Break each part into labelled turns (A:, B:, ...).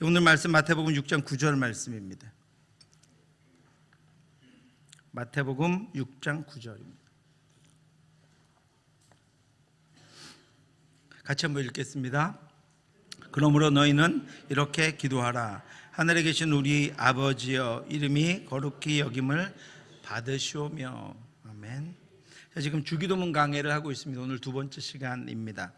A: 오늘 말씀 마태복음 6장 9절 말씀입니다. 마태복음 6장 9절입니다. 같이 한번 읽겠습니다. 그러므로 너희는 이렇게 기도하라. 하늘에 계신 우리 아버지여, 이름이 거룩히 여김을 받으시오며. 아멘. 자, 지금 주기도문 강해를 하고 있습니다. 오늘 두 번째 시간입니다.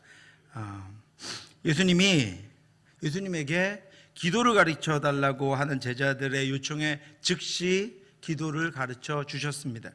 A: 예수님에게 기도를 가르쳐 달라고 하는 제자들의 요청에 즉시 기도를 가르쳐 주셨습니다.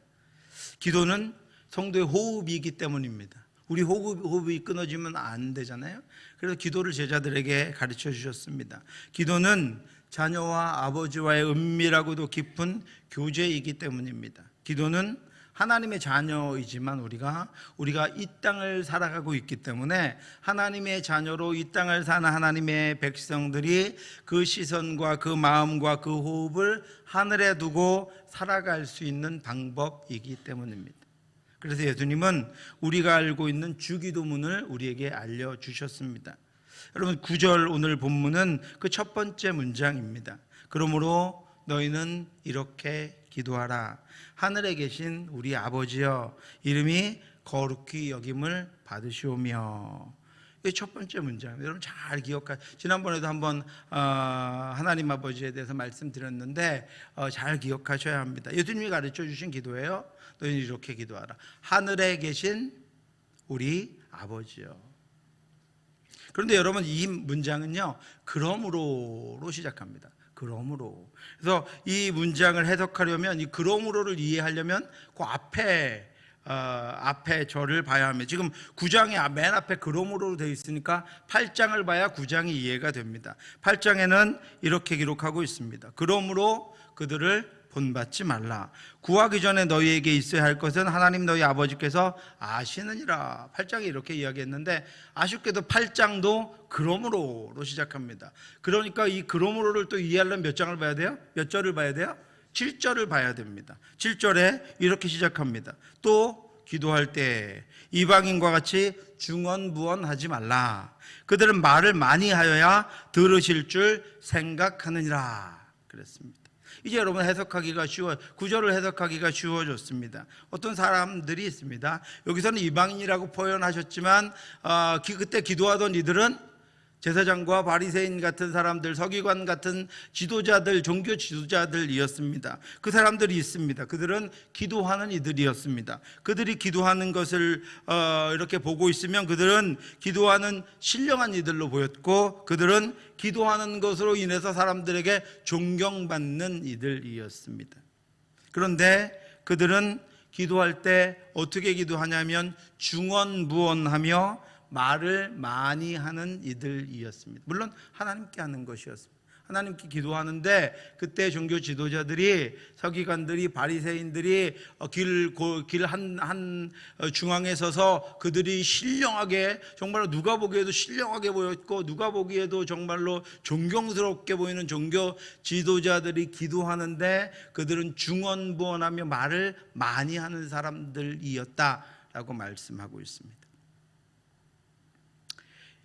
A: 기도는 성도의 호흡이기 때문입니다. 우리 호흡이 끊어지면 안 되잖아요. 그래서 기도를 제자들에게 가르쳐 주셨습니다. 기도는 자녀와 아버지와의 은밀하고도 깊은 교제이기 때문입니다. 기도는 하나님의 자녀이지만 우리가 이 땅을 살아가고 있기 때문에 하나님의 자녀로 이 땅을 사는 하나님의 백성들이 그 시선과 그 마음과 그 호흡을 하늘에 두고 살아갈 수 있는 방법이기 때문입니다. 그래서 예수님은 우리가 알고 있는 주기도문을 우리에게 알려주셨습니다. 여러분, 9절 오늘 본문은 그 첫 번째 문장입니다. 그러므로 너희는 이렇게 기도하라. 하늘에 계신 우리 아버지여, 이름이 거룩히 여김을 받으시오며. 이게 첫 번째 문장입니다. 여러분 잘 지난번에도 한번 하나님 아버지에 대해서 말씀드렸는데 잘 기억하셔야 합니다. 예수님이 가르쳐 주신 기도예요. 너희는 이렇게 기도하라. 하늘에 계신 우리 아버지여. 그런데 여러분, 이 문장은요, 그러므로로 시작합니다. 그러므로. 그래서 이 문장을 해석하려면, 이 그러므로를 이해하려면 그 앞에 절을 봐야 합니다. 지금 9장의 맨 앞에 그러므로로 되어 있으니까 8장을 봐야 9장이 이해가 됩니다. 8장에는 이렇게 기록하고 있습니다. 그러므로 그들을 본받지 말라. 구하기 전에 너희에게 있어야 할 것은 하나님 너희 아버지께서 아시느니라. 8장에 이렇게 이야기했는데, 아쉽게도 8장도 그러므로로 시작합니다. 그러니까 이 그러므로를 또 이해하려면 몇 장을 봐야 돼요? 몇 절을 봐야 돼요? 7절을 봐야 됩니다. 7절에 이렇게 시작합니다. 또 기도할 때 이방인과 같이 중언부언하지 말라. 그들은 말을 많이 하여야 들으실 줄 생각하느니라. 그랬습니다. 이제 여러분 구절을 해석하기가 쉬워졌습니다. 어떤 사람들이 있습니다. 여기서는 이방인이라고 표현하셨지만 그때 기도하던 이들은 제사장과 바리새인 같은 사람들, 서기관 같은 지도자들, 종교 지도자들이었습니다. 그 사람들이 있습니다. 그들은 기도하는 이들이었습니다. 그들이 기도하는 것을 이렇게 보고 있으면 그들은 기도하는 신령한 이들로 보였고, 그들은 기도하는 것으로 인해서 사람들에게 존경받는 이들이었습니다. 그런데 그들은 기도할 때 어떻게 기도하냐면 중언부언하며 말을 많이 하는 이들이었습니다. 물론 하나님께 하는 것이었습니다. 하나님께 기도하는데 그때 종교 지도자들이, 서기관들이, 바리새인들이 길 한 중앙에 서서 그들이 신령하게, 정말로 누가 보기에도 신령하게 보였고 누가 보기에도 정말로 존경스럽게 보이는 종교 지도자들이 기도하는데 그들은 중언부언하며 말을 많이 하는 사람들이었다라고 말씀하고 있습니다.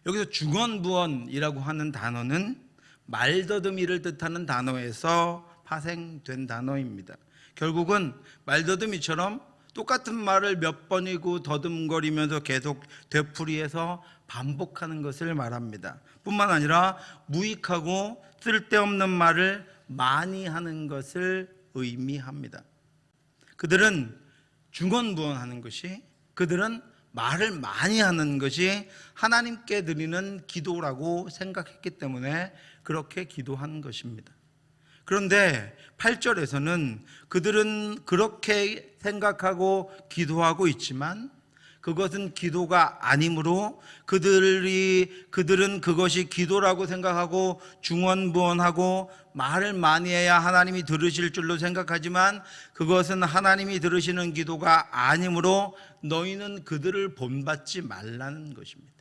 A: 여기서 중언부언이라고 하는 단어는 말더듬이를 뜻하는 단어에서 파생된 단어입니다. 결국은 말더듬이처럼 똑같은 말을 몇 번이고 더듬거리면서 계속 되풀이해서 반복하는 것을 말합니다. 뿐만 아니라 무익하고 쓸데없는 말을 많이 하는 것을 의미합니다. 그들은 중언부언하는 것이, 그들은 말을 많이 하는 것이 하나님께 드리는 기도라고 생각했기 때문에 그렇게 기도한 것입니다. 그런데 8절에서는 그들은 그렇게 생각하고 기도하고 있지만 그것은 기도가 아니므로 그들은 그것이 기도라고 생각하고 중언부언하고 말을 많이 해야 하나님이 들으실 줄로 생각하지만 그것은 하나님이 들으시는 기도가 아니므로 너희는 그들을 본받지 말라는 것입니다.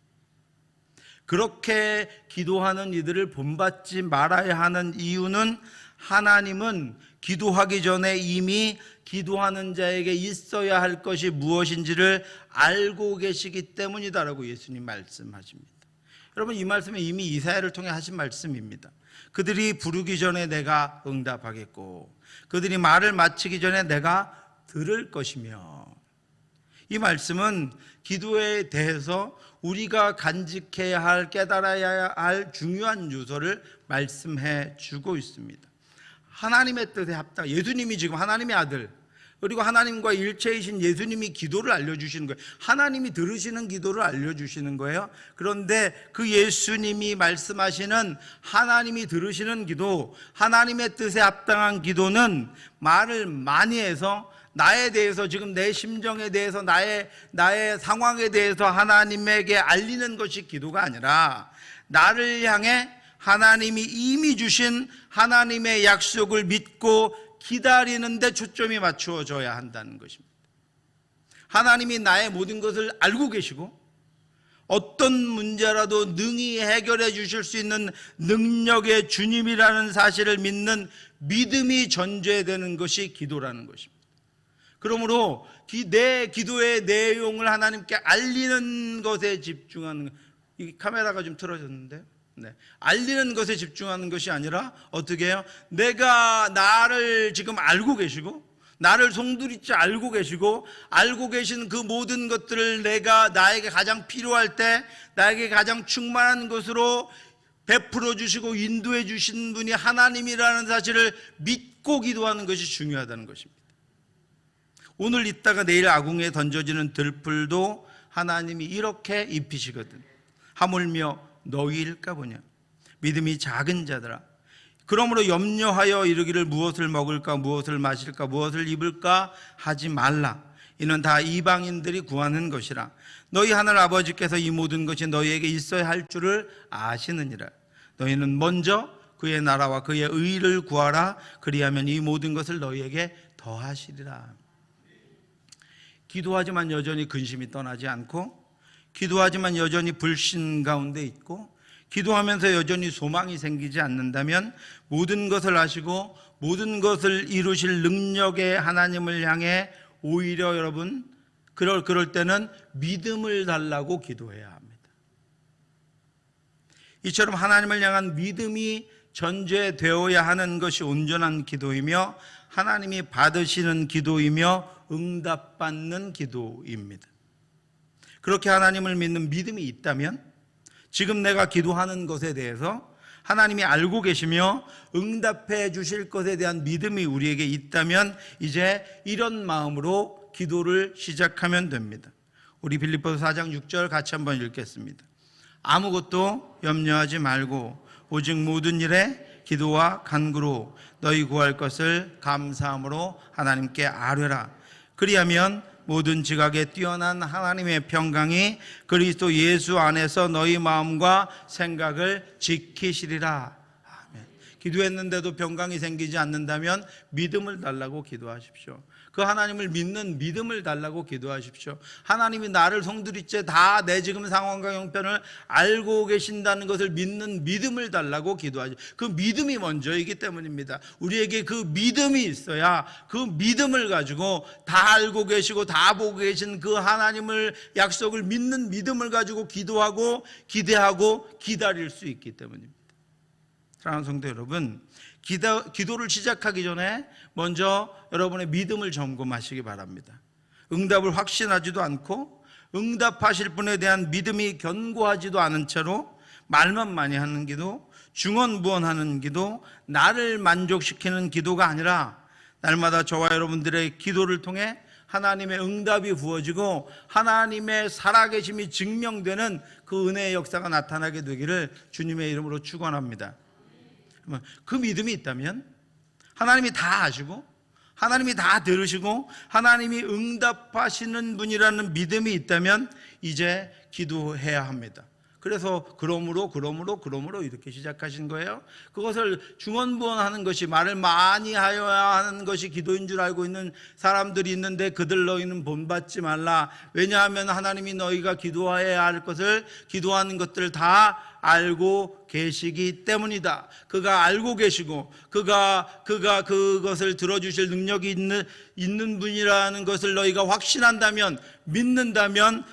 A: 그렇게 기도하는 이들을 본받지 말아야 하는 이유는 하나님은 기도하기 전에 이미 기도하는 자에게 있어야 할 것이 무엇인지를 알고 계시기 때문이다라고 예수님 말씀하십니다. 여러분, 이 말씀은 이미 이사야를 통해 하신 말씀입니다. 그들이 부르기 전에 내가 응답하겠고 그들이 말을 마치기 전에 내가 들을 것이며, 이 말씀은 기도에 대해서 우리가 간직해야 할, 깨달아야 할 중요한 요소를 말씀해 주고 있습니다. 하나님의 뜻에 합당, 예수님이 지금 하나님의 아들, 그리고 하나님과 일체이신 예수님이 기도를 알려주시는 거예요. 하나님이 들으시는 기도를 알려주시는 거예요. 그런데 그 예수님이 말씀하시는 하나님이 들으시는 기도, 하나님의 뜻에 합당한 기도는 말을 많이 해서 나에 대해서, 지금 내 심정에 대해서, 나의 상황에 대해서 하나님에게 알리는 것이 기도가 아니라, 나를 향해 하나님이 이미 주신 하나님의 약속을 믿고 기다리는 데 초점이 맞추어져야 한다는 것입니다. 하나님이 나의 모든 것을 알고 계시고 어떤 문제라도 능히 해결해 주실 수 있는 능력의 주님이라는 사실을 믿는 믿음이 전제되는 것이 기도라는 것입니다. 그러므로 내 기도의 내용을 하나님께 알리는 것에 집중하는, 이 카메라가 좀 틀어졌는데요. 네. 알리는 것에 집중하는 것이 아니라 어떻게 해요? 내가 나를 지금 알고 계시고 나를 송두리째 알고 계시고 알고 계신 그 모든 것들을 내가 나에게 가장 필요할 때 나에게 가장 충만한 것으로 베풀어 주시고 인도해 주신 분이 하나님이라는 사실을 믿고 기도하는 것이 중요하다는 것입니다. 오늘 있다가 내일 아궁이에 던져지는 들풀도 하나님이 이렇게 입히시거든. 하물며 너희일까 보냐. 믿음이 작은 자들아, 그러므로 염려하여 이르기를 무엇을 먹을까 무엇을 마실까 무엇을 입을까 하지 말라. 이는 다 이방인들이 구하는 것이라. 너희 하늘 아버지께서 이 모든 것이 너희에게 있어야 할 줄을 아시느니라. 너희는 먼저 그의 나라와 그의 의를 구하라. 그리하면 이 모든 것을 너희에게 더하시리라. 기도하지만 여전히 근심이 떠나지 않고, 기도하지만 여전히 불신 가운데 있고, 기도하면서 여전히 소망이 생기지 않는다면 모든 것을 아시고 모든 것을 이루실 능력의 하나님을 향해 오히려 여러분 그럴 때는 믿음을 달라고 기도해야 합니다. 이처럼 하나님을 향한 믿음이 전제되어야 하는 것이 온전한 기도이며 하나님이 받으시는 기도이며 응답받는 기도입니다. 그렇게 하나님을 믿는 믿음이 있다면 지금 내가 기도하는 것에 대해서 하나님이 알고 계시며 응답해 주실 것에 대한 믿음이 우리에게 있다면 이제 이런 마음으로 기도를 시작하면 됩니다. 우리 빌립보서 4장 6절 같이 한번 읽겠습니다. 아무것도 염려하지 말고 오직 모든 일에 기도와 간구로 너희 구할 것을 감사함으로 하나님께 아뢰라. 그리하면 모든 지각에 뛰어난 하나님의 평강이 그리스도 예수 안에서 너희 마음과 생각을 지키시리라. 아멘. 기도했는데도 평강이 생기지 않는다면 믿음을 달라고 기도하십시오. 그 하나님을 믿는 믿음을 달라고 기도하십시오. 하나님이 나를 송두리째 다 내 지금 상황과 형편을 알고 계신다는 것을 믿는 믿음을 달라고 기도하십시오. 그 믿음이 먼저이기 때문입니다. 우리에게 그 믿음이 있어야 그 믿음을 가지고 다 알고 계시고 다 보고 계신 그 하나님을 약속을 믿는 믿음을 가지고 기도하고 기대하고 기다릴 수 있기 때문입니다. 사랑하는 성도 여러분, 기도를 시작하기 전에 먼저 여러분의 믿음을 점검하시기 바랍니다. 응답을 확신하지도 않고 응답하실 분에 대한 믿음이 견고하지도 않은 채로 말만 많이 하는 기도, 중언부언하는 기도, 나를 만족시키는 기도가 아니라 날마다 저와 여러분들의 기도를 통해 하나님의 응답이 부어지고 하나님의 살아계심이 증명되는 그 은혜의 역사가 나타나게 되기를 주님의 이름으로 축원합니다. 그 믿음이 있다면 하나님이 다 아시고 하나님이 다 들으시고 하나님이 응답하시는 분이라는 믿음이 있다면 이제 기도해야 합니다. 그래서 그러므로 이렇게 시작하신 거예요. 그것을 중언부언하는 것이, 말을 많이 하여야 하는 것이 기도인 줄 알고 있는 사람들이 있는데 그들 너희는 본받지 말라. 왜냐하면 하나님이 너희가 기도해야 할 것을, 기도하는 것들을 다 알고 계시기 때문이다. 그가 알고 계시고 그가 그것을 들어주실 능력이 있는 분이라는 것을 너희가 확신한다면, 믿는다면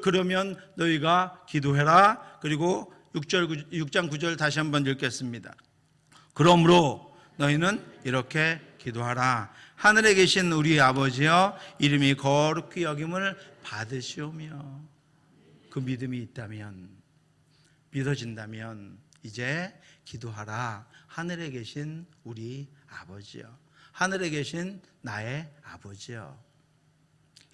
A: 그러면 너희가 기도해라. 그리고 6장 9절 다시 한번 읽겠습니다. 그러므로 너희는 이렇게 기도하라. 하늘에 계신 우리 아버지여, 이름이 거룩히 여김을 받으시오며. 그 믿음이 있다면, 믿어진다면 이제 기도하라. 하늘에 계신 우리 아버지여, 하늘에 계신 나의 아버지여.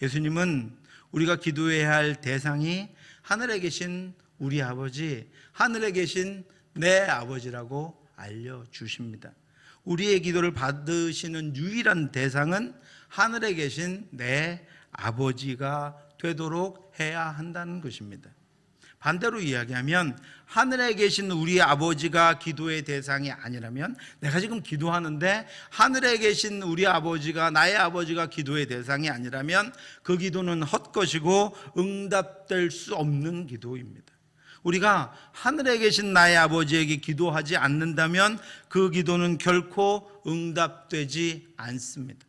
A: 예수님은 우리가 기도해야 할 대상이 하늘에 계신 우리 아버지, 하늘에 계신 내 아버지라고 알려주십니다. 우리의 기도를 받으시는 유일한 대상은 하늘에 계신 내 아버지가 되도록 해야 한다는 것입니다. 반대로 이야기하면 하늘에 계신 우리 아버지가 기도의 대상이 아니라면, 내가 지금 기도하는데 하늘에 계신 우리 아버지가, 나의 아버지가 기도의 대상이 아니라면 그 기도는 헛것이고 응답될 수 없는 기도입니다. 우리가 하늘에 계신 나의 아버지에게 기도하지 않는다면 그 기도는 결코 응답되지 않습니다.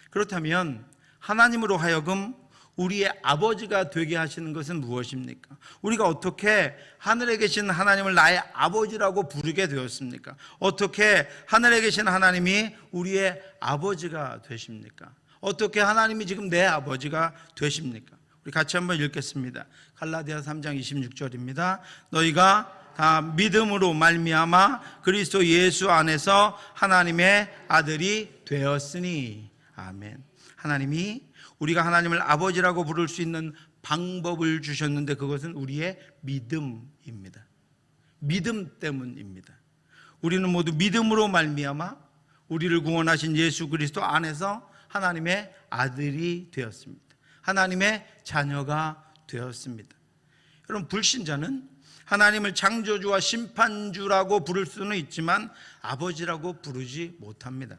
A: 그렇다면 하나님으로 하여금 우리의 아버지가 되게 하시는 것은 무엇입니까? 우리가 어떻게 하늘에 계신 하나님을 나의 아버지라고 부르게 되었습니까? 어떻게 하늘에 계신 하나님이 우리의 아버지가 되십니까? 어떻게 하나님이 지금 내 아버지가 되십니까? 우리 같이 한번 읽겠습니다. 갈라디아 3장 26절입니다. 너희가 다 믿음으로 말미암아 그리스도 예수 안에서 하나님의 아들이 되었으니. 아멘. 하나님이 우리가 하나님을 아버지라고 부를 수 있는 방법을 주셨는데 그것은 우리의 믿음입니다. 믿음 때문입니다. 우리는 모두 믿음으로 말미암아 우리를 구원하신 예수 그리스도 안에서 하나님의 아들이 되었습니다. 하나님의 자녀가 되었습니다. 여러분, 불신자는 하나님을 창조주와 심판주라고 부를 수는 있지만 아버지라고 부르지 못합니다.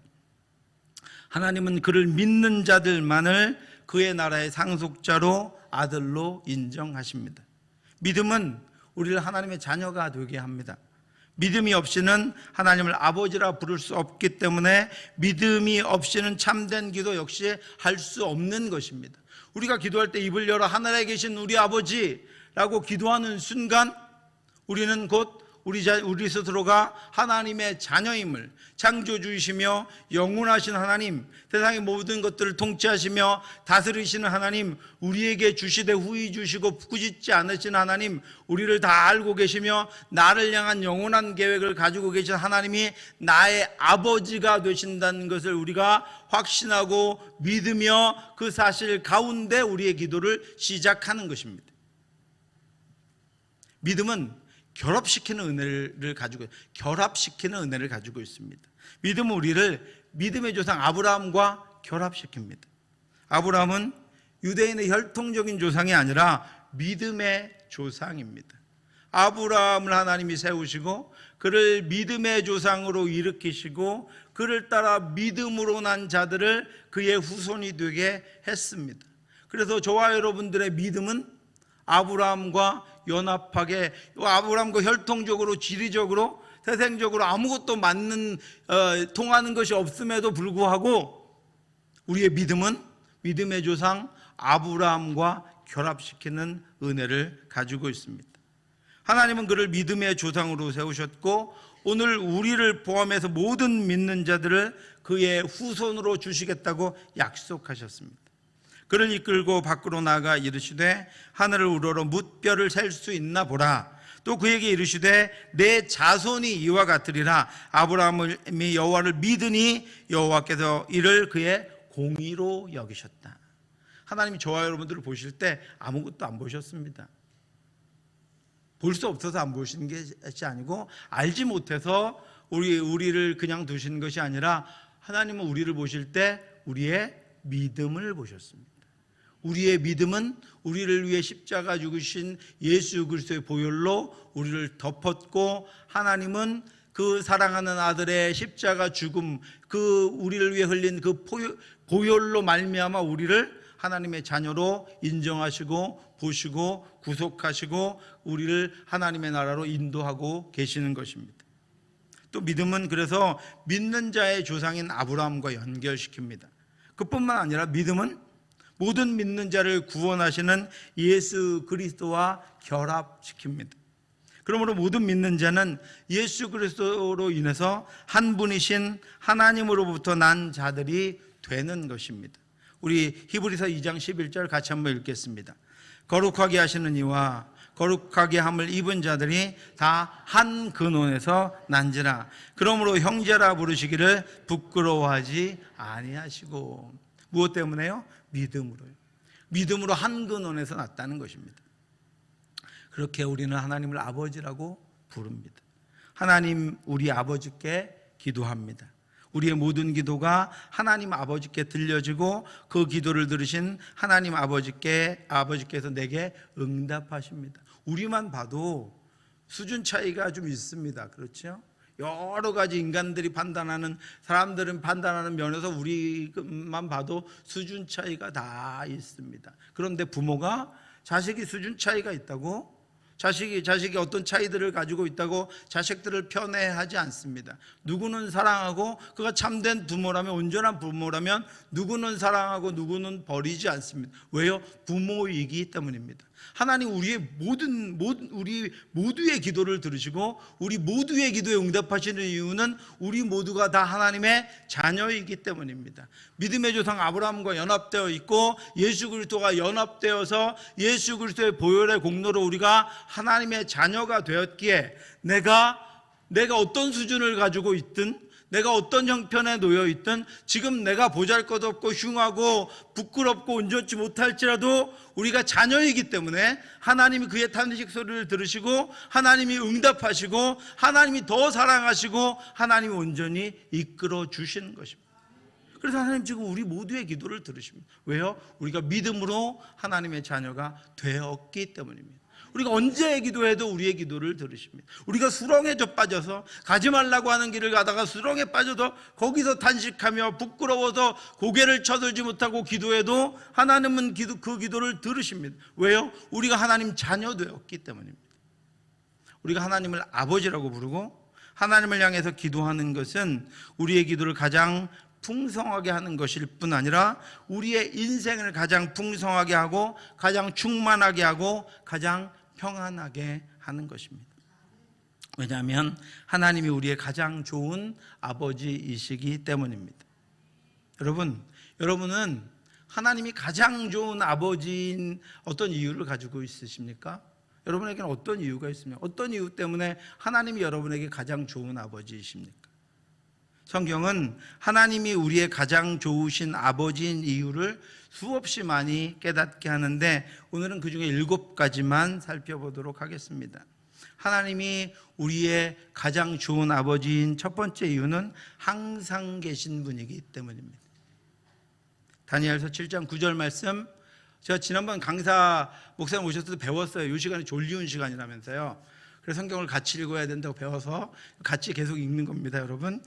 A: 하나님은 그를 믿는 자들만을 그의 나라의 상속자로 아들로 인정하십니다. 믿음은 우리를 하나님의 자녀가 되게 합니다. 믿음이 없이는 하나님을 아버지라 부를 수 없기 때문에 믿음이 없이는 참된 기도 역시 할 수 없는 것입니다. 우리가 기도할 때 입을 열어 하늘에 계신 우리 아버지라고 기도하는 순간 우리는 곧 우리 스스로가 하나님의 자녀임을, 창조주이시며 영원하신 하나님, 세상의 모든 것들을 통치하시며 다스리시는 하나님, 우리에게 주시되 후히 주시고 꾸짖지 않으신 하나님, 우리를 다 알고 계시며 나를 향한 영원한 계획을 가지고 계신 하나님이 나의 아버지가 되신다는 것을 우리가 확신하고 믿으며 그 사실 가운데 우리의 기도를 시작하는 것입니다. 믿음은 결합시키는 은혜를 가지고 있습니다. 믿음은 우리를 믿음의 조상 아브라함과 결합시킵니다. 아브라함은 유대인의 혈통적인 조상이 아니라 믿음의 조상입니다. 아브라함을 하나님이 세우시고 그를 믿음의 조상으로 일으키시고 그를 따라 믿음으로 난 자들을 그의 후손이 되게 했습니다. 그래서 저와 여러분들의 믿음은 아브라함과 연합하게, 아브라함과 혈통적으로, 지리적으로, 태생적으로 아무것도 통하는 것이 없음에도 불구하고 우리의 믿음은 믿음의 조상 아브라함과 결합시키는 은혜를 가지고 있습니다. 하나님은 그를 믿음의 조상으로 세우셨고 오늘 우리를 포함해서 모든 믿는 자들을 그의 후손으로 주시겠다고 약속하셨습니다. 그를 이끌고 밖으로 나가 이르시되 하늘을 우러러 뭇별을 셀 수 있나 보라. 또 그에게 이르시되 내 자손이 이와 같으리라. 아브라함이 여호와를 믿으니 여호와께서 이를 그의 공의로 여기셨다. 하나님이 저와 여러분들을 보실 때 아무것도 안 보셨습니다. 볼 수 없어서 안 보시는 것이 아니고 알지 못해서 우리를 그냥 두시는 것이 아니라 하나님은 우리를 보실 때 우리의 믿음을 보셨습니다. 우리의 믿음은 우리를 위해 십자가 죽으신 예수 그리스도의 보혈로 우리를 덮었고 하나님은 그 사랑하는 아들의 십자가 죽음, 그 우리를 위해 흘린 그 보혈로 말미암아 우리를 하나님의 자녀로 인정하시고 보시고 구속하시고 우리를 하나님의 나라로 인도하고 계시는 것입니다. 또 믿음은 그래서 믿는 자의 조상인 아브라함과 연결시킵니다. 그뿐만 아니라 믿음은 모든 믿는 자를 구원하시는 예수 그리스도와 결합시킵니다. 그러므로 모든 믿는 자는 예수 그리스도로 인해서 한 분이신 하나님으로부터 난 자들이 되는 것입니다. 우리 히브리서 2장 11절 같이 한번 읽겠습니다. 거룩하게 하시는 이와 거룩하게 함을 입은 자들이 다 한 근원에서 난지라. 그러므로 형제라 부르시기를 부끄러워하지 아니하시고. 무엇 때문에요? 믿음으로요. 믿음으로 한 근원에서 났다는 것입니다. 그렇게 우리는 하나님을 아버지라고 부릅니다. 하나님 우리 아버지께 기도합니다. 우리의 모든 기도가 하나님 아버지께 들려지고 그 기도를 들으신 하나님 아버지께서 내게 응답하십니다. 우리만 봐도 수준 차이가 좀 있습니다. 그렇죠? 여러 가지 인간들이 판단하는, 사람들은 판단하는 면에서 우리만 봐도 수준 차이가 다 있습니다. 그런데 부모가 자식이 수준 차이가 있다고, 자식이 어떤 차이들을 가지고 있다고 자식들을 편애하지 않습니다. 누구는 사랑하고, 그가 참된 부모라면, 온전한 부모라면 누구는 사랑하고 누구는 버리지 않습니다. 왜요? 부모이기 때문입니다. 하나님 우리 모두의 기도를 들으시고 우리 모두의 기도에 응답하시는 이유는 우리 모두가 다 하나님의 자녀이기 때문입니다. 믿음의 조상 아브라함과 연합되어 있고 예수 그리스도가 연합되어서 예수 그리스도의 보혈의 공로로 우리가 하나님의 자녀가 되었기에 내가 어떤 수준을 가지고 있든, 내가 어떤 형편에 놓여 있든, 지금 내가 보잘것없고 흉하고 부끄럽고 온전치 못할지라도 우리가 자녀이기 때문에 하나님이 그의 탄식 소리를 들으시고 하나님이 응답하시고 하나님이 더 사랑하시고 하나님이 온전히 이끌어 주시는 것입니다. 그래서 하나님 지금 우리 모두의 기도를 들으십니다. 왜요? 우리가 믿음으로 하나님의 자녀가 되었기 때문입니다. 우리가 언제 기도해도 우리의 기도를 들으십니다. 우리가 수렁에 빠져서 가지 말라고 하는 길을 가다가 수렁에 빠져서 거기서 탄식하며 부끄러워서 고개를 쳐들지 못하고 기도해도 하나님은 그 기도를 들으십니다. 왜요? 우리가 하나님 자녀 되었기 때문입니다. 우리가 하나님을 아버지라고 부르고 하나님을 향해서 기도하는 것은 우리의 기도를 가장 풍성하게 하는 것일 뿐 아니라 우리의 인생을 가장 풍성하게 하고 가장 충만하게 하고 가장 평안하게 하는 것입니다. 왜냐하면 하나님이 우리의 가장 좋은 아버지이시기 때문입니다. 여러분은 하나님이 가장 좋은 아버지인 어떤 이유를 가지고 있으십니까? 여러분에게는 어떤 이유가 있습니까? 어떤 이유 때문에 하나님이 여러분에게 가장 좋은 아버지이십니까? 성경은 하나님이 우리의 가장 좋으신 아버지인 이유를 수없이 많이 깨닫게 하는데 오늘은 그 중에 7가지만 살펴보도록 하겠습니다. 하나님이 우리의 가장 좋은 아버지인 첫 번째 이유는 항상 계신 분이기 때문입니다. 다니엘서 7장 9절 말씀, 제가 지난번 강사 목사님 오셨을 때 배웠어요. 이 시간이 졸리운 시간이라면서요. 그래서 성경을 같이 읽어야 된다고 배워서 같이 계속 읽는 겁니다, 여러분.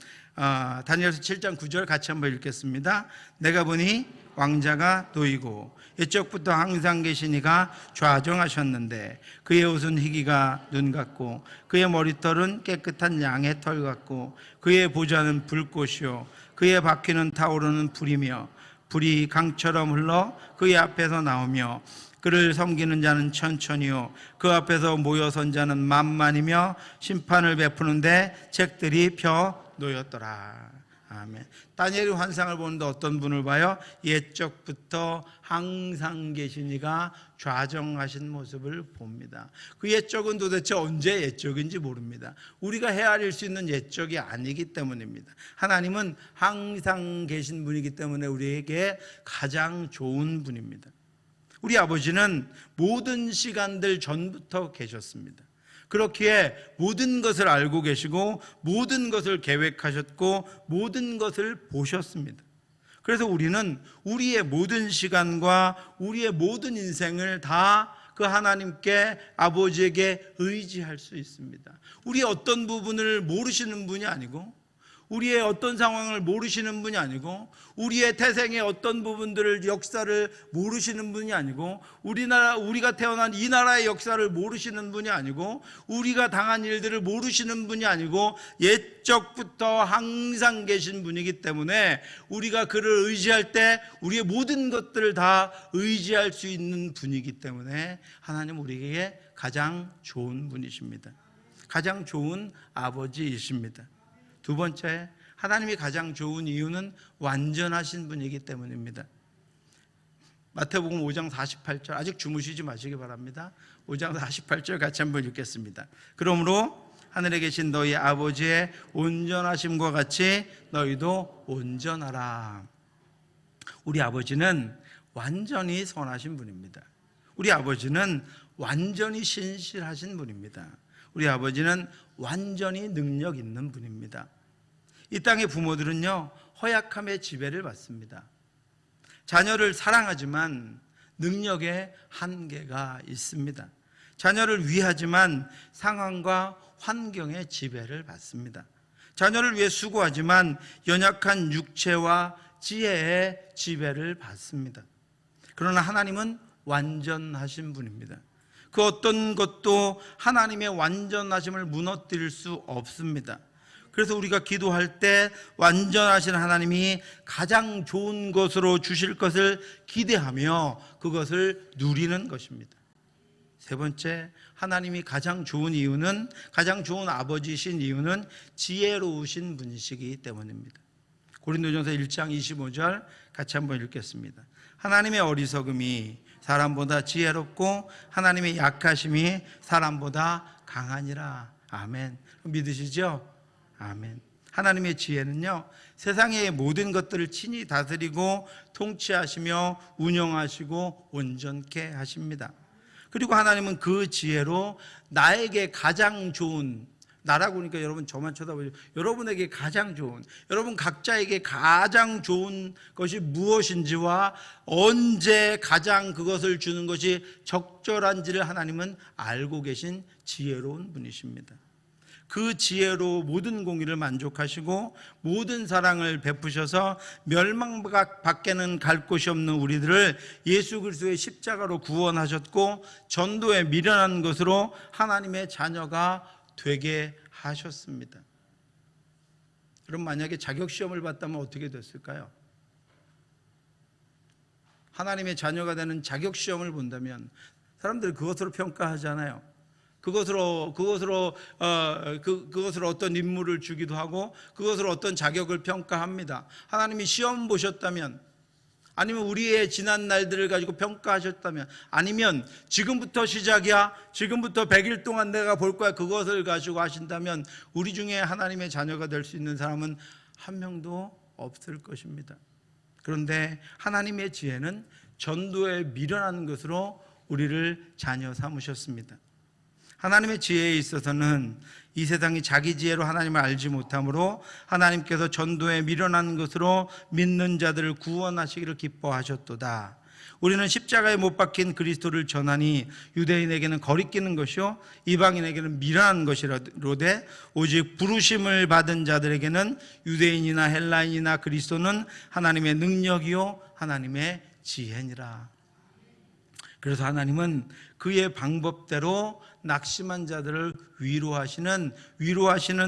A: 다니엘서 7장 9절 같이 한번 읽겠습니다. 내가 보니 왕자가 놓이고 옛적부터 항상 계신 이가 좌정하셨는데 그의 옷은 희기가 눈 같고 그의 머리털은 깨끗한 양의 털 같고 그의 보좌는 불꽃이요 그의 바퀴는 타오르는 불이며 불이 강처럼 흘러 그의 앞에서 나오며 그를 섬기는 자는 천천히요 그 앞에서 모여 선 자는 만만이며 심판을 베푸는데 책들이 펴 놓였더라. 아멘. 다니엘이 환상을 보는데 어떤 분을 봐요? 옛적부터 항상 계신 이가 좌정하신 모습을 봅니다. 그 옛적은 도대체 언제 옛적인지 모릅니다. 우리가 헤아릴 수 있는 옛적이 아니기 때문입니다. 하나님은 항상 계신 분이기 때문에 우리에게 가장 좋은 분입니다. 우리 아버지는 모든 시간들 전부터 계셨습니다. 그렇기에 모든 것을 알고 계시고 모든 것을 계획하셨고 모든 것을 보셨습니다. 그래서 우리는 우리의 모든 시간과 우리의 모든 인생을 다 그 하나님께 아버지에게 의지할 수 있습니다. 우리의 어떤 부분을 모르시는 분이 아니고 우리의 어떤 상황을 모르시는 분이 아니고 우리의 태생의 어떤 부분들을 역사를 모르시는 분이 아니고 우리가 태어난 이 나라의 역사를 모르시는 분이 아니고 우리가 당한 일들을 모르시는 분이 아니고 옛적부터 항상 계신 분이기 때문에 우리가 그를 의지할 때 우리의 모든 것들을 다 의지할 수 있는 분이기 때문에 하나님 우리에게 가장 좋은 분이십니다. 가장 좋은 아버지이십니다. 두 번째, 하나님이 가장 좋은 이유는 완전하신 분이기 때문입니다. 마태복음 5장 48절, 아직 주무시지 마시기 바랍니다. 5장 48절 같이 한번 읽겠습니다. 그러므로 하늘에 계신 너희 아버지의 온전하심과 같이 너희도 온전하라. 우리 아버지는 완전히 선하신 분입니다. 우리 아버지는 완전히 신실하신 분입니다. 우리 아버지는 완전히 능력 있는 분입니다. 이 땅의 부모들은요, 허약함의 지배를 받습니다. 자녀를 사랑하지만 능력에 한계가 있습니다. 자녀를 위하지만 상황과 환경의 지배를 받습니다. 자녀를 위해 수고하지만 연약한 육체와 지혜의 지배를 받습니다. 그러나 하나님은 완전하신 분입니다. 그 어떤 것도 하나님의 완전하심을 무너뜨릴 수 없습니다. 그래서 우리가 기도할 때 완전하신 하나님이 가장 좋은 것으로 주실 것을 기대하며 그것을 누리는 것입니다. 세 번째, 하나님이 가장 좋은 이유는, 가장 좋은 아버지이신 이유는 지혜로우신 분이시기 때문입니다. 고린도전서 1장 25절 같이 한번 읽겠습니다. 하나님의 어리석음이 사람보다 지혜롭고 하나님의 약하심이 사람보다 강하니라. 아멘. 믿으시죠? 아멘. 하나님의 지혜는요, 세상의 모든 것들을 친히 다스리고 통치하시며 운영하시고 온전케 하십니다. 그리고 하나님은 그 지혜로 나에게 가장 좋은, 나라고 하니까 여러분 저만 쳐다보죠. 여러분에게 가장 좋은, 여러분 각자에게 가장 좋은 것이 무엇인지와 언제 가장 그것을 주는 것이 적절한지를 하나님은 알고 계신 지혜로운 분이십니다. 그 지혜로 모든 공의를 만족하시고 모든 사랑을 베푸셔서 멸망밖에는 갈 곳이 없는 우리들을 예수 그리스도의 십자가로 구원하셨고 전도에 미련한 것으로 하나님의 자녀가 되게 하셨습니다. 그럼 만약에 자격시험을 봤다면 어떻게 됐을까요? 하나님의 자녀가 되는 자격시험을 본다면 사람들이 그것으로 평가하잖아요. 그것으로 어떤 임무를 주기도 하고 그것으로 어떤 자격을 평가합니다. 하나님이 시험 보셨다면, 아니면 우리의 지난 날들을 가지고 평가하셨다면, 아니면 지금부터 시작이야, 지금부터 100일 동안 내가 볼 거야, 그것을 가지고 하신다면 우리 중에 하나님의 자녀가 될 수 있는 사람은 한 명도 없을 것입니다. 그런데 하나님의 지혜는 전도에 미련한 것으로 우리를 자녀 삼으셨습니다. 하나님의 지혜에 있어서는 이 세상이 자기 지혜로 하나님을 알지 못하므로 하나님께서 전도에 미련한 것으로 믿는 자들을 구원하시기를 기뻐하셨도다. 우리는 십자가에 못 박힌 그리스도를 전하니 유대인에게는 거리끼는 것이요 이방인에게는 미련한 것이로되 오직 부르심을 받은 자들에게는 유대인이나 헬라인이나 그리스도는 하나님의 능력이요 하나님의 지혜니라. 그래서 하나님은 그의 방법대로 낙심한 자들을 위로하시는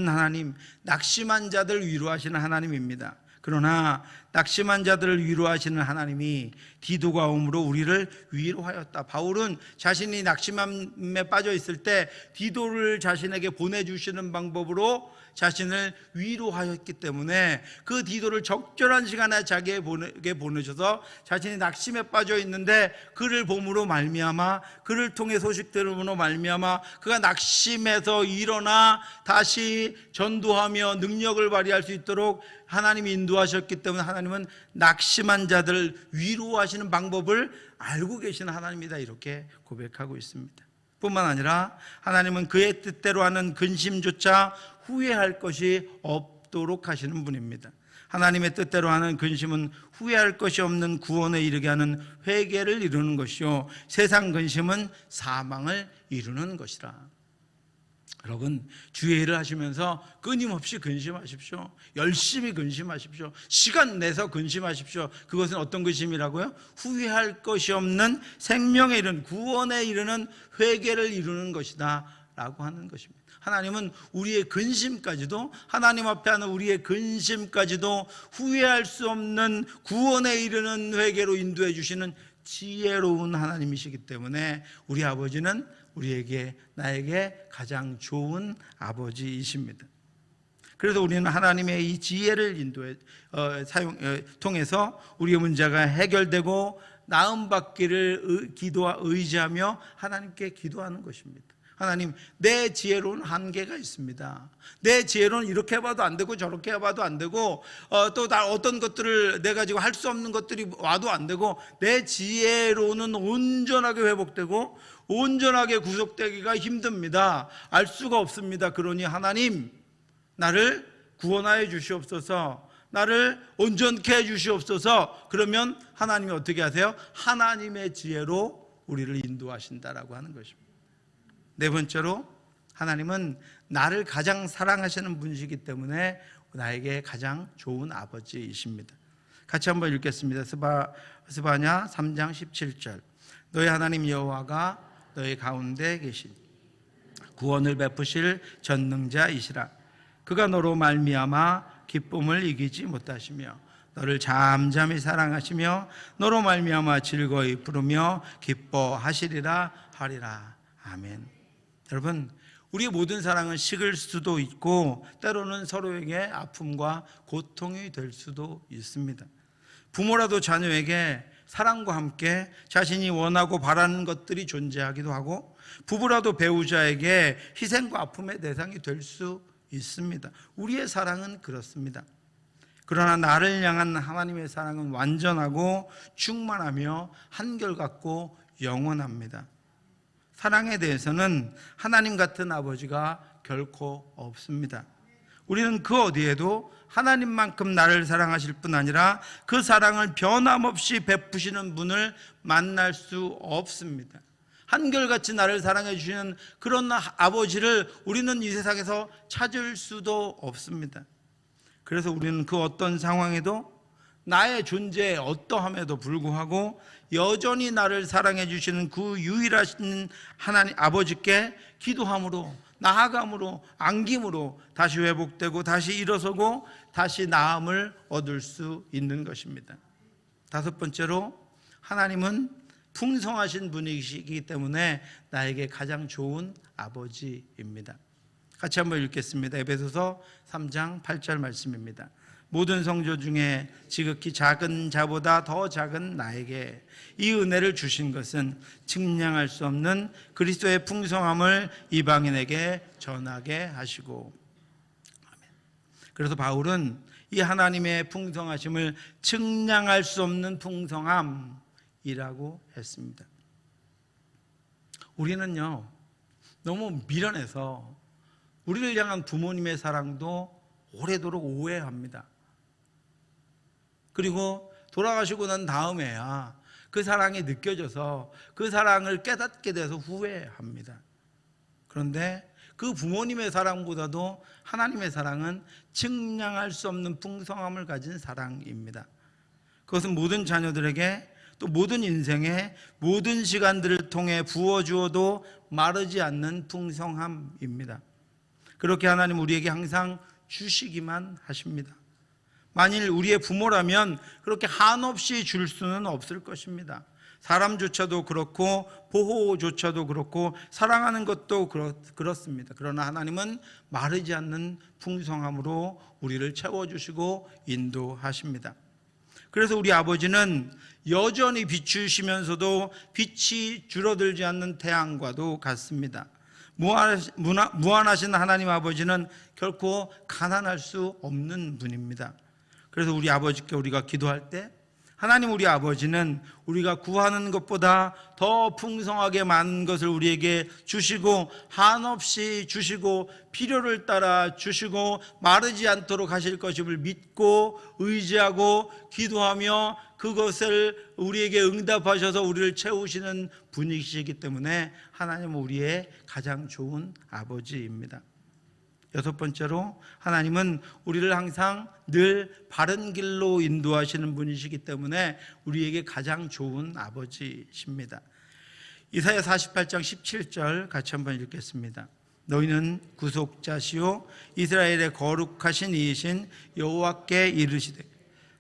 A: 하나님, 낙심한 자들을 위로하시는 하나님입니다. 그러나 낙심한 자들을 위로하시는 하나님이 디도가 오므로 우리를 위로하였다. 바울은 자신이 낙심함에 빠져 있을 때 디도를 자신에게 보내주시는 방법으로 자신을 위로하였기 때문에 그 디도를 적절한 시간에 자기에게 보내셔서 자신이 낙심에 빠져 있는데 그를 봄으로 말미암아, 그를 통해 소식 들음으로 말미암아 그가 낙심에서 일어나 다시 전도하며 능력을 발휘할 수 있도록 하나님이 인도하셨기 때문에 하나님은 낙심한 자들을 위로하시는 방법을 알고 계시는 하나님이다, 이렇게 고백하고 있습니다. 뿐만 아니라 하나님은 그의 뜻대로 하는 근심조차 후회할 것이 없도록 하시는 분입니다. 하나님의 뜻대로 하는 근심은 후회할 것이 없는 구원에 이르게 하는 회개를 이루는 것이요 세상 근심은 사망을 이루는 것이라. 여러분, 주의 일을 하시면서 끊임없이 근심하십시오. 열심히 근심하십시오. 시간 내서 근심하십시오. 그것은 어떤 근심이라고요? 후회할 것이 없는 생명에 이르는, 구원에 이르는 회개를 이루는 것이다 라고 하는 것입니다. 하나님은 우리의 근심까지도, 하나님 앞에 하는 우리의 근심까지도 후회할 수 없는 구원에 이르는 회개로 인도해 주시는 지혜로운 하나님이시기 때문에 우리 아버지는 나에게 가장 좋은 아버지이십니다. 그래서 우리는 하나님의 이 지혜를 통해서 우리의 문제가 해결되고 나음 받기를 의지하며 하나님께 기도하는 것입니다. 하나님, 내 지혜로는 한계가 있습니다. 내 지혜로는 이렇게 해봐도 안 되고 저렇게 해봐도 안 되고 또 어떤 것들을 내가 지금 할 수 없는 것들이 와도 안 되고, 내 지혜로는 온전하게 회복되고 온전하게 구속되기가 힘듭니다. 알 수가 없습니다. 그러니 하나님, 나를 구원하여 주시옵소서, 나를 온전케 해 주시옵소서. 그러면 하나님이 어떻게 하세요? 하나님의 지혜로 우리를 인도하신다라고 하는 것입니다. 네 번째로, 하나님은 나를 가장 사랑하시는 분이시기 때문에 나에게 가장 좋은 아버지이십니다. 같이 한번 읽겠습니다. 스바냐 3장 17절. 너희 하나님 여호와가 너희 가운데 계신 구원을 베푸실 전능자이시라. 그가 너로 말미암아 기쁨을 이기지 못하시며 너를 잠잠히 사랑하시며 너로 말미암아 즐거이 부르며 기뻐하시리라 하리라. 아멘. 여러분, 우리의 모든 사랑은 식을 수도 있고 때로는 서로에게 아픔과 고통이 될 수도 있습니다. 부모라도 자녀에게 사랑과 함께 자신이 원하고 바라는 것들이 존재하기도 하고, 부부라도 배우자에게 희생과 아픔의 대상이 될 수 있습니다. 우리의 사랑은 그렇습니다. 그러나 나를 향한 하나님의 사랑은 완전하고 충만하며 한결같고 영원합니다. 사랑에 대해서는 하나님 같은 아버지가 결코 없습니다. 우리는 그 어디에도 하나님만큼 나를 사랑하실 뿐 아니라 그 사랑을 변함없이 베푸시는 분을 만날 수 없습니다. 한결같이 나를 사랑해 주시는 그런 아버지를 우리는 이 세상에서 찾을 수도 없습니다. 그래서 우리는 그 어떤 상황에도 나의 존재에 어떠함에도 불구하고 여전히 나를 사랑해 주시는 그 유일하신 하나님 아버지께 기도함으로, 나아감으로, 안김으로 다시 회복되고 다시 일어서고 다시 나음을 얻을 수 있는 것입니다. 다섯 번째로, 하나님은 풍성하신 분이시기 때문에 나에게 가장 좋은 아버지입니다. 같이 한번 읽겠습니다. 에베소서 3장 8절 말씀입니다. 모든 성조 중에 지극히 작은 자보다 더 작은 나에게 이 은혜를 주신 것은 측량할 수 없는 그리스도의 풍성함을 이방인에게 전하게 하시고. 아멘. 그래서 바울은 이 하나님의 풍성하심을 측량할 수 없는 풍성함이라고 했습니다. 우리는요, 너무 미련해서 우리를 향한 부모님의 사랑도 오래도록 오해합니다. 그리고 돌아가시고 난 다음에야 그 사랑이 느껴져서 그 사랑을 깨닫게 돼서 후회합니다. 그런데 그 부모님의 사랑보다도 하나님의 사랑은 측량할 수 없는 풍성함을 가진 사랑입니다. 그것은 모든 자녀들에게, 또 모든 인생의 모든 시간들을 통해 부어주어도 마르지 않는 풍성함입니다. 그렇게 하나님 우리에게 항상 주시기만 하십니다. 만일 우리의 부모라면 그렇게 한없이 줄 수는 없을 것입니다. 사람조차도 그렇고 보호조차도 그렇고 사랑하는 것도 그렇습니다. 그러나 하나님은 마르지 않는 풍성함으로 우리를 채워주시고 인도하십니다. 그래서 우리 아버지는 여전히 비추시면서도 빛이 줄어들지 않는 태양과도 같습니다. 무한하신 하나님 아버지는 결코 가난할 수 없는 분입니다. 그래서 우리 아버지께 우리가 기도할 때, 하나님 우리 아버지는 우리가 구하는 것보다 더 풍성하게 많은 것을 우리에게 주시고 한없이 주시고 필요를 따라 주시고 마르지 않도록 하실 것임을 믿고 의지하고 기도하며 그것을 우리에게 응답하셔서 우리를 채우시는 분이시기 때문에 하나님은 우리의 가장 좋은 아버지입니다. 여섯 번째로, 하나님은 우리를 항상 늘 바른 길로 인도하시는 분이시기 때문에 우리에게 가장 좋은 아버지십니다. 이사야 48장 17절 같이 한번 읽겠습니다. 너희는 구속자시요 이스라엘의 거룩하신 이이신 여호와께 이르시되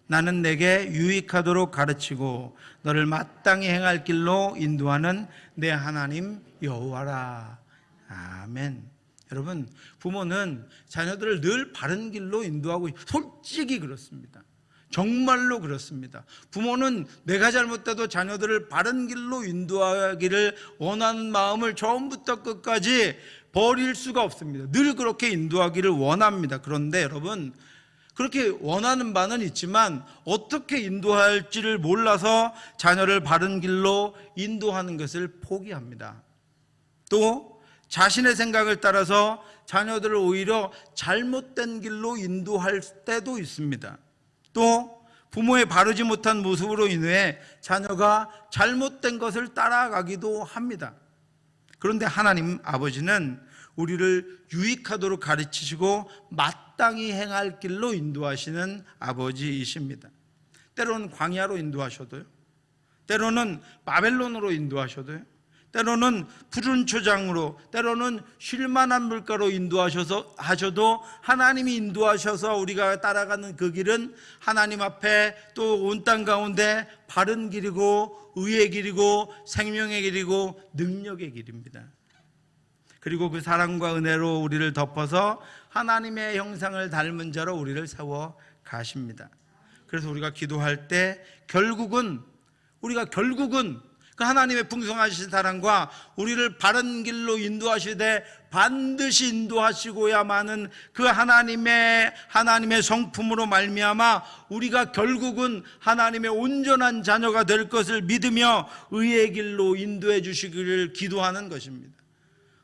A: 나는 내게 유익하도록 가르치고 너를 마땅히 행할 길로 인도하는 내 하나님 여호와라. 아멘. 여러분, 부모는 자녀들을 늘 바른 길로 인도하고, 솔직히 그렇습니다. 정말로 그렇습니다. 부모는 내가 잘못돼도 자녀들을 바른 길로 인도하기를 원하는 마음을 처음부터 끝까지 버릴 수가 없습니다. 늘 그렇게 인도하기를 원합니다. 그런데 여러분, 그렇게 원하는 바는 있지만 어떻게 인도할지를 몰라서 자녀를 바른 길로 인도하는 것을 포기합니다. 또 자신의 생각을 따라서 자녀들을 오히려 잘못된 길로 인도할 때도 있습니다. 또 부모의 바르지 못한 모습으로 인해 자녀가 잘못된 것을 따라가기도 합니다. 그런데 하나님 아버지는 우리를 유익하도록 가르치시고 마땅히 행할 길로 인도하시는 아버지이십니다. 때로는 광야로 인도하셔도요, 때로는 바벨론으로 인도하셔도요, 때로는 푸른 초장으로, 때로는 쉴만한 물가로 인도하셔도 하나님이 인도하셔서 우리가 따라가는 그 길은 하나님 앞에 또 온 땅 가운데 바른 길이고 의의 길이고 생명의 길이고 능력의 길입니다. 그리고 그 사랑과 은혜로 우리를 덮어서 하나님의 형상을 닮은 자로 우리를 세워 가십니다. 그래서 우리가 기도할 때 우리가 결국은 그 하나님의 풍성하신 사랑과 우리를 바른 길로 인도하시되 반드시 인도하시고야만은 그 하나님의 성품으로 말미암아 우리가 결국은 하나님의 온전한 자녀가 될 것을 믿으며 의의 길로 인도해 주시기를 기도하는 것입니다.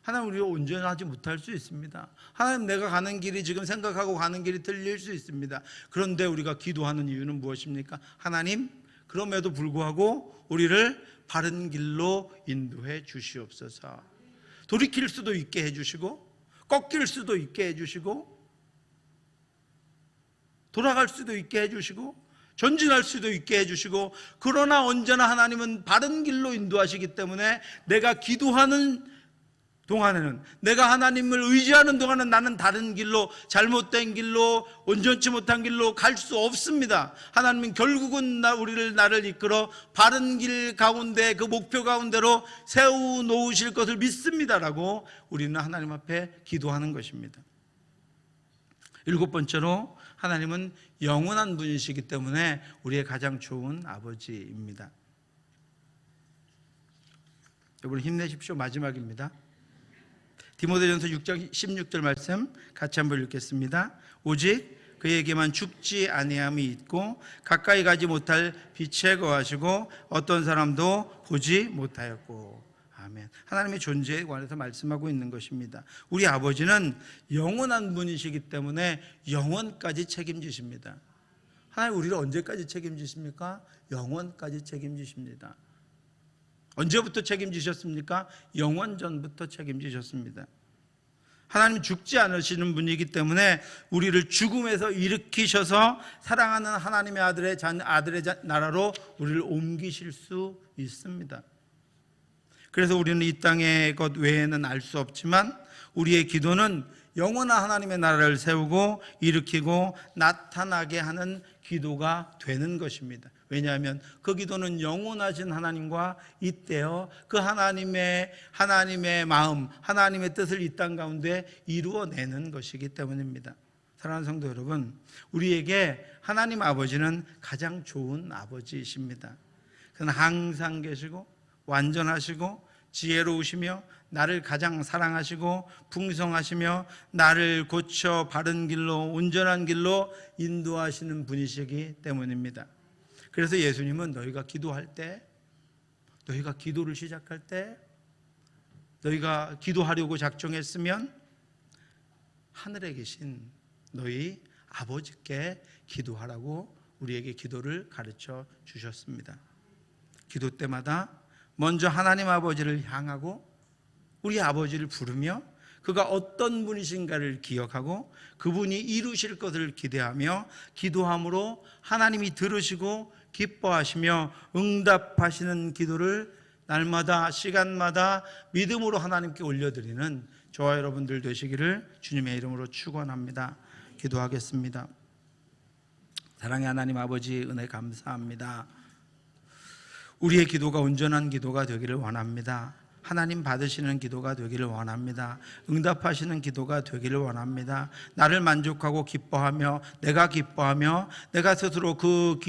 A: 하나님, 우리가 온전하지 못할 수 있습니다. 하나님, 내가 가는 길이 지금 생각하고 가는 길이 틀릴 수 있습니다. 그런데 우리가 기도하는 이유는 무엇입니까? 하나님, 그럼에도 불구하고 우리를 바른 길로 인도해 주시옵소서. 돌이킬 수도 있게 해주시고 꺾일 수도 있게 해주시고 돌아갈 수도 있게 해주시고 전진할 수도 있게 해주시고, 그러나 언제나 하나님은 바른 길로 인도하시기 때문에 내가 기도하는 동안에는, 내가 하나님을 의지하는 동안은 나는 다른 길로, 잘못된 길로, 온전치 못한 길로 갈 수 없습니다. 하나님은 결국은 나를 이끌어 바른 길 가운데, 그 목표 가운데로 세워놓으실 것을 믿습니다라고 우리는 하나님 앞에 기도하는 것입니다. 7번째로, 하나님은 영원한 분이시기 때문에 우리의 가장 좋은 아버지입니다. 여러분, 힘내십시오. 마지막입니다. 디모데전서 6장 16절 말씀 같이 한번 읽겠습니다. 오직 그에게만 죽지 아니함이 있고 가까이 가지 못할 빛에 거하시고 어떤 사람도 보지 못하였고. 아멘. 하나님의 존재에 관해서 말씀하고 있는 것입니다. 우리 아버지는 영원한 분이시기 때문에 영원까지 책임지십니다. 하나님, 우리를 언제까지 책임지십니까? 영원까지 책임지십니다. 언제부터 책임지셨습니까? 영원 전부터 책임지셨습니다. 하나님 죽지 않으시는 분이기 때문에 우리를 죽음에서 일으키셔서 사랑하는 하나님의 아들의 나라로 우리를 옮기실 수 있습니다. 그래서 우리는 이 땅의 것 외에는 알 수 없지만 우리의 기도는 영원한 하나님의 나라를 세우고 일으키고 나타나게 하는 기도가 되는 것입니다. 왜냐하면 그 기도는 영원하신 하나님과 잇대어 그 하나님의 마음, 하나님의 뜻을 이 땅 가운데 이루어내는 것이기 때문입니다. 사랑하는 성도 여러분, 우리에게 하나님 아버지는 가장 좋은 아버지이십니다. 그는 항상 계시고 완전하시고 지혜로우시며 나를 가장 사랑하시고 풍성하시며 나를 고쳐 바른 길로, 온전한 길로 인도하시는 분이시기 때문입니다. 그래서 예수님은 너희가 기도할 때, 너희가 기도를 시작할 때, 너희가 기도하려고 작정했으면 하늘에 계신 너희 아버지께 기도하라고 우리에게 기도를 가르쳐 주셨습니다. 기도 때마다 먼저 하나님 아버지를 향하고 우리 아버지를 부르며 그가 어떤 분이신가를 기억하고 그분이 이루실 것을 기대하며 기도함으로 하나님이 들으시고 기뻐하시며 응답하시는 기도를 날마다 시간마다 믿음으로 하나님께 올려드리는 저와 여러분들 되시기를 주님의 이름으로 축원합니다. 기도하겠습니다. 사랑의 하나님 아버지, 은혜 감사합니다. 우리의 기도가 온전한 기도가 되기를 원합니다. 하나님 받으시는 기도가 되기를 원합니다. 응답하시는 기도가 되기를 원합니다. 나를 만족하고 기뻐하며 내가 기뻐하며 내가 스스로 그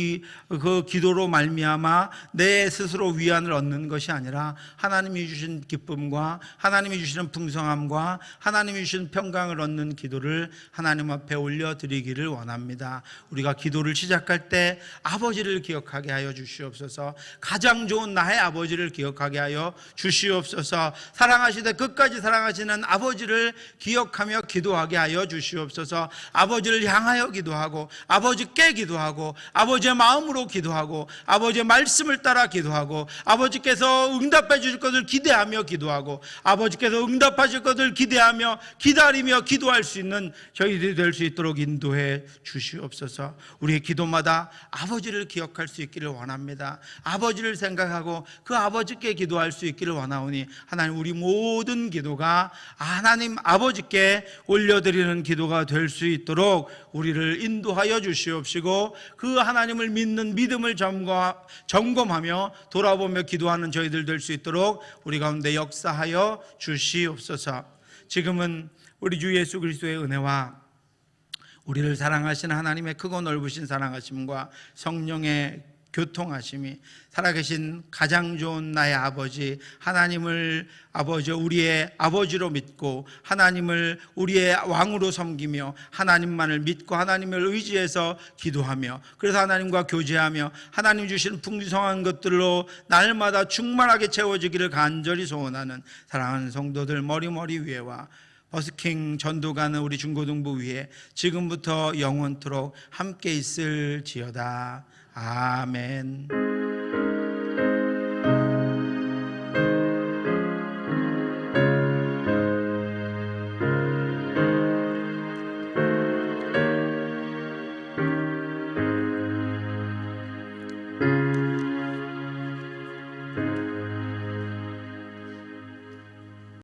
A: 기도로 말미암아 내 스스로 위안을 얻는 것이 아니라 하나님이 주신 기쁨과 하나님이 주시는 풍성함과 하나님이 주신 평강을 얻는 기도를 하나님 앞에 올려드리기를 원합니다. 우리가 기도를 시작할 때 아버지를 기억하게 하여 주시옵소서. 가장 좋은 나의 아버지를 기억하게 하여 주시옵소서. 사랑하시되 끝까지 사랑하시는 아버지를 기억하며 기도하게 하여 주시옵소서. 아버지를 향하여 기도하고 아버지께 기도하고 아버지의 마음으로 기도하고 아버지의 말씀을 따라 기도하고 아버지께서 응답해 주실 것을 기대하며 기도하고 아버지께서 응답하실 것을 기대하며 기다리며 기도할 수 있는 저희들이 될 수 있도록 인도해 주시옵소서. 우리의 기도마다 아버지를 기억할 수 있기를 원합니다. 아버지를 생각하고 그 아버지께 기도할 수 있기를 원하오니 하나님, 우리 모든 기도가 하나님 아버지께 올려드리는 기도가 될 수 있도록 우리를 인도하여 주시옵시고 그 하나님을 믿는 믿음을 점검하며 돌아보며 기도하는 저희들 될 수 있도록 우리 가운데 역사하여 주시옵소서. 지금은 우리 주 예수 그리스도의 은혜와 우리를 사랑하시는 하나님의 크고 넓으신 사랑하심과 성령의 교통하심이 살아계신 가장 좋은 나의 아버지 하나님을 우리의 아버지로 믿고 하나님을 우리의 왕으로 섬기며 하나님만을 믿고 하나님을 의지해서 기도하며 그래서 하나님과 교제하며 하나님 주시는 풍성한 것들로 날마다 충만하게 채워지기를 간절히 소원하는 사랑하는 성도들 머리머리 위에와 버스킹 전도가는 우리 중고등부 위에 지금부터 영원토록 함께 있을지어다. 아멘.